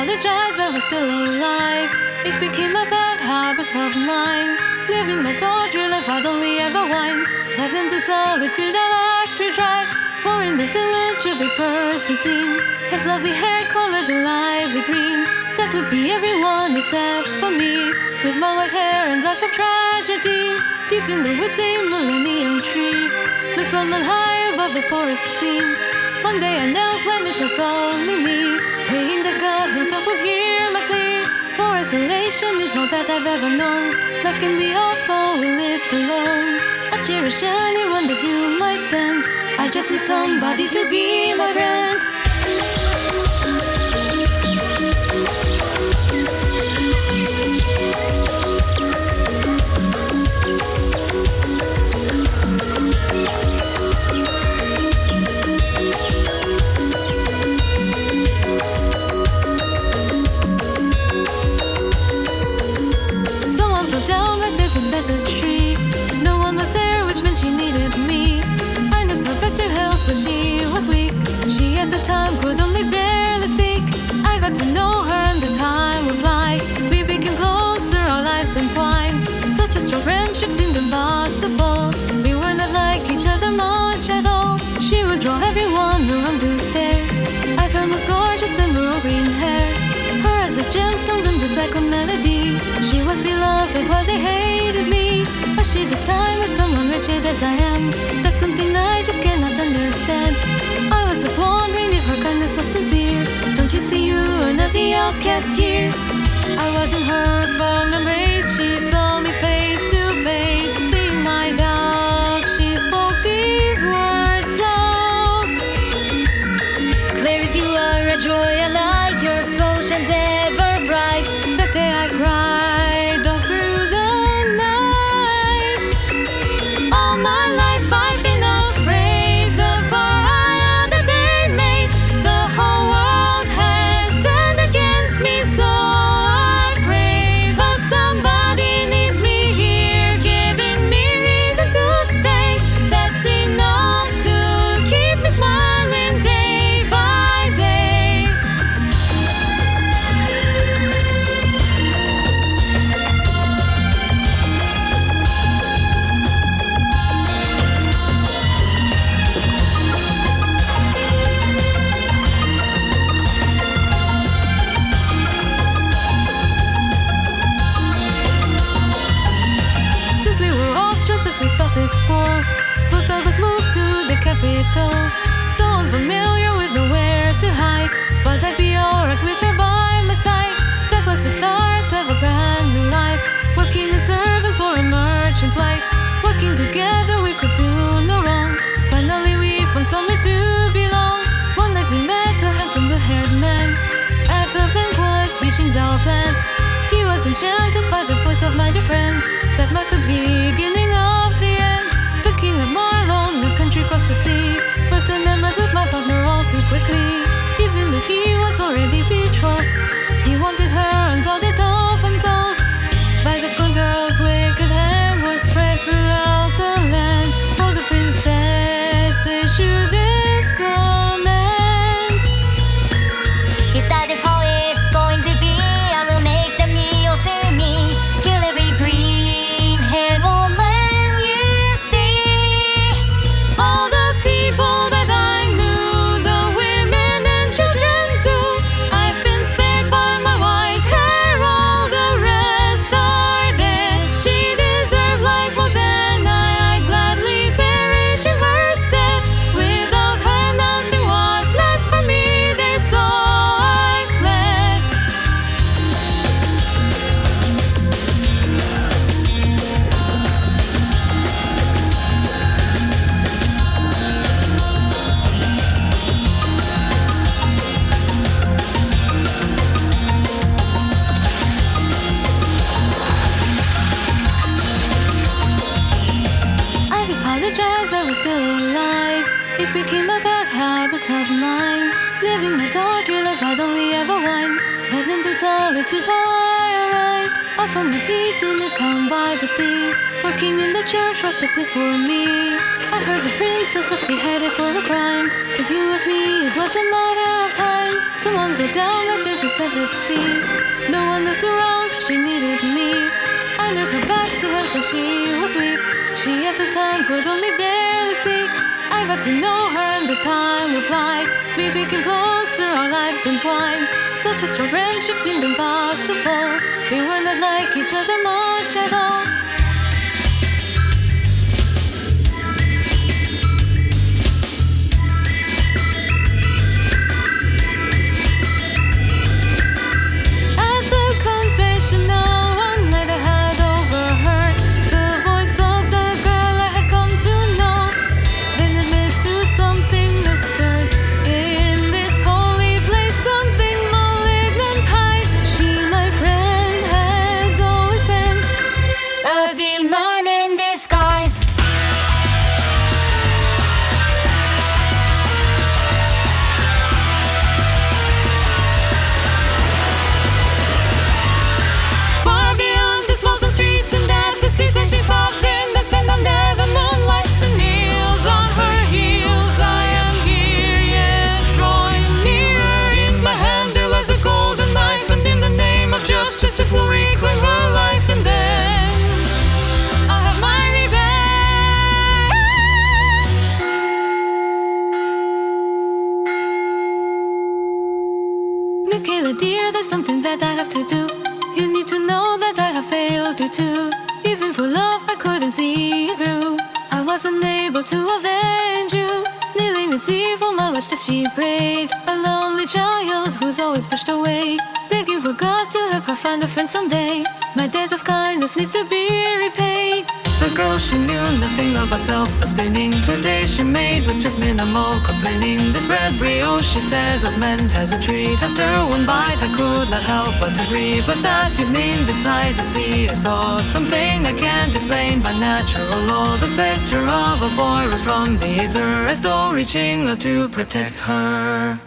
apologize, I was still alive. It became a bad habit of mine, living my tawdry life, I'd only ever whine. Stepped into solitude, I like to drive. For in the village every person seen his lovely hair colored a lively green. That would be everyone except for me, with my white hair and life of tragedy. Deep in the whistling millennium tree, looked from on high above the forest scene. One day I knelt when it was only me, praying that God himself would hear my plea. For isolation is all that I've ever known. Life can be awful when lived alone. I cherish anyone that you might send. I just need somebody to be my friend. The tree. No one was there, which meant she needed me. I nursed her back to health, but she was weak. She at the time could only barely speak. I got to know her and the time would fly. We became closer, our lives entwined. Such a strong friendship seemed impossible. We were not like each other much at all. She would draw everyone around to stare at her most gorgeous emerald green hair. Her eyes like gemstones and voice like a melody. She was beloved while they hated me. But she this time with someone wretched as I am. That's something I just cannot understand. I was left wondering if her kindness was sincere. Don't you see you are not the outcast here? I was in her firm embrace. She saw me face to face. Seeing my doubt, she spoke these words out. Clear as you are a joy, a light. Your soul shines ever bright. That day I cried all through the night. All my life I've been afraid. The pariah that they made. The whole world has turned against me, so I pray. But somebody needs me here, giving me reason to stay. That's enough to keep me smiling day by day. Since we were all stressed as we felt this war, both of us moved to the capital. So unfamiliar with nowhere to hide, but I'd be alright with her by my side. That was the start of a brand new life, working as servants for a merchant's wife. Working together we could do no wrong. Finally we found somewhere to belong. One night we met a handsome blue-haired man. At the banquet we changed our plans. He was enchanted by the voice of my dear friend. That marked the beginning of the end. The king of Marlon, the country across the sea, was enamored with my partner all too quickly. Even though he was already betrothed, he wanted her and called it off, I'm told. By the scorned girl's wicked hand was spread throughout the land. For the princess issued this command. If that is how it's going to be, I will make them kneel to me. Kill every green-haired woman you see. All the people that I knew, the women and children too, I've been spared by my white hair. All the rest are dead. She deserved life more than I'd gladly perish in her stead. Without her nothing was left for me there, so I fled. I'd apologize, I was still alive. It became a bad habit of mine, living my tawdry life, I'd only ever whine. Stepped into solitude, so I arrived. I found my peace in a calm by the sea. Working in the church was the place for me. I heard the princess was beheaded for her crimes. If you ask me, it was a matter of time. Someone fell down right there beside said let's see. No one was around, she needed me. I nursed her back to health when she was weak. She at the time could only barely speak. I got to know her and the time would fly. We became closer, our lives entwined. Such a strong friendship seemed impossible. We were not like each other much at all. At the confessional, one night I had overheard the voice of the girl I had come to know. Then admit to something absurd. In this holy place, something malignant hides. She, my friend, has always been a demon in disguise. Far beyond these walls and streets and at the seas, when she falls in the sand under the moonlight, the nails on her heels. I am here yet, drawing nearer. In my hand there lies a golden knife, and in the name of justice it will reclaim her life. And then I'll have my revenge. Michaela dear, there's something that I have to do. You need to know that I have failed you too. Even for love I couldn't see it through. I wasn't able to avenge you. Kneeling and see for my watch that she prayed. A lonely child who's always pushed away, begging for God to help her find a friend someday. My debt of kindness needs to be repaid. The girl, she knew nothing about self-sustaining. Today she made with just minimal complaining. This bread brioche, she said, was meant as a treat. After one bite I could not help but agree. But that evening beside the sea I saw something I can't explain by natural law. The specter of a boy rose from the ether, as though reaching out to protect her.